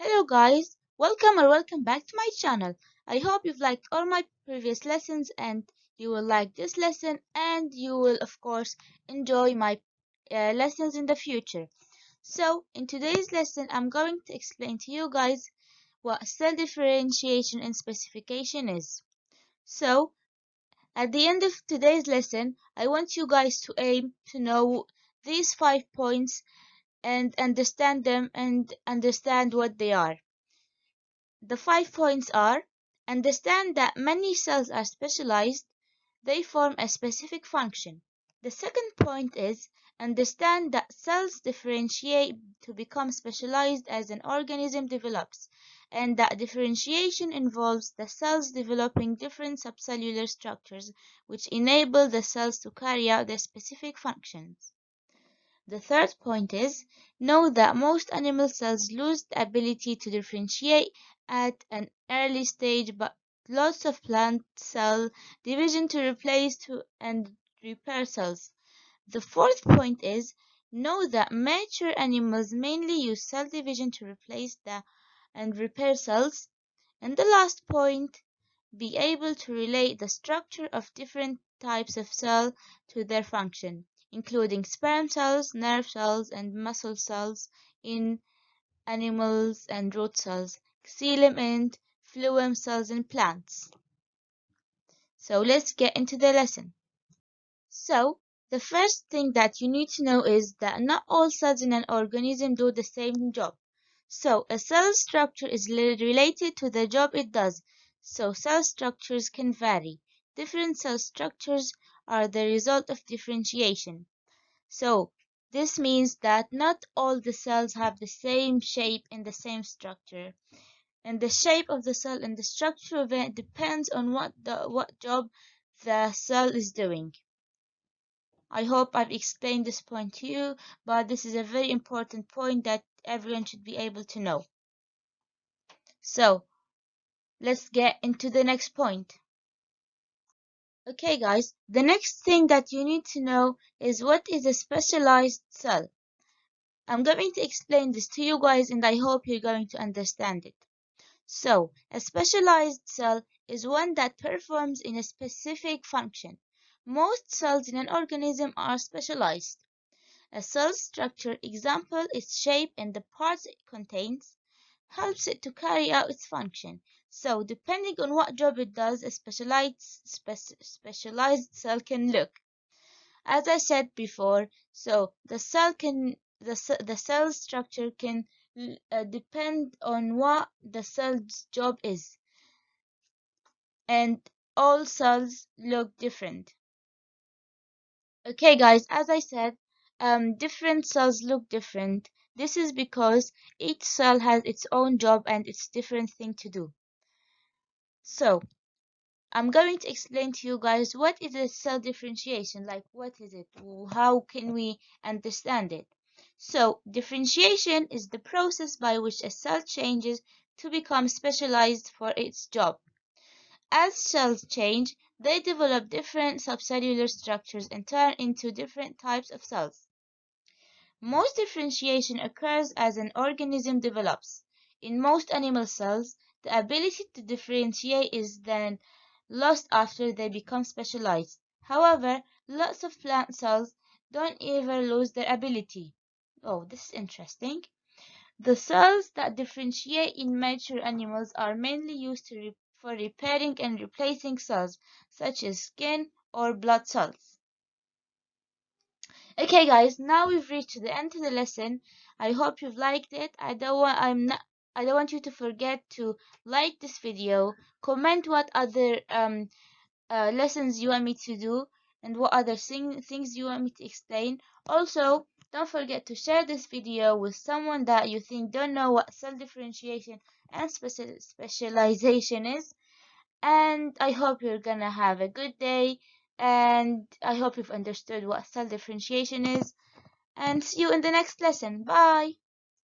Hello guys, welcome back to my channel. I hope you've liked all my previous lessons and you will like this lesson and you will of course enjoy my lessons in the future. So in today's lesson I'm going to explain to you guys what cell differentiation and specification is. So at the end of today's lesson I want you guys to aim to know these 5 points and understand them and understand what they are. The 5 points are: understand that many cells are specialized, they form a specific function. The second point is understand that cells differentiate to become specialized as an organism develops, and that differentiation involves the cells developing different subcellular structures which enable the cells to carry out their specific functions. The third point is know that most animal cells lose the ability to differentiate at an early stage, but lots of plant cell division to replace to and repair cells. The fourth point is know that mature animals mainly use cell division to replace and repair cells. And the last point, be able to relate the structure of different types of cell to their function, including sperm cells, nerve cells, and muscle cells in animals and root cells, xylem and phloem cells in plants. So let's get into the lesson. So the first thing that you need to know is that not all cells in an organism do the same job. So a cell structure is related to the job it does, so cell structures can vary. Different cell structures are the result of differentiation. So this means that not all the cells have the same shape and the same structure. And the shape of the cell and the structure of it depends on what job the cell is doing. I hope I've explained this point to you, but this is a very important point that everyone should be able to know. So let's get into the next point. Okay guys, the next thing that you need to know is what is a specialized cell. I'm going to explain this to you guys and I hope you're going to understand it. So, a specialized cell is one that performs in a specific function. Most cells in an organism are specialized. A cell structure example its shape and the parts it contains helps it to carry out its function. So, depending on what job it does, a specialized cell can look. As I said before, so the cell structure can depend on what the cell's job is, and all cells look different. Okay, guys, as I said, different cells look different. This is because each cell has its own job and its different thing to do. So, I'm going to explain to you guys what is a cell differentiation, like what is it, how can we understand it. So, differentiation is the process by which a cell changes to become specialized for its job. As cells change, they develop different subcellular structures and turn into different types of cells. Most differentiation occurs as an organism develops. In most animal cells, the ability to differentiate is then lost after they become specialized. However, lots of plant cells don't ever lose their ability. Oh, this is interesting. The cells that differentiate in mature animals are mainly used for repairing and replacing cells, such as skin or blood cells. Okay, guys, now we've reached the end of the lesson. I hope you've liked it. I don't want you to forget to like this video, comment what other lessons you want me to do, and what other things you want me to explain. Also, don't forget to share this video with someone that you think don't know what cell differentiation and specialization is. And I hope you're gonna have a good day, and I hope you've understood what cell differentiation is, and see you in the next lesson. Bye!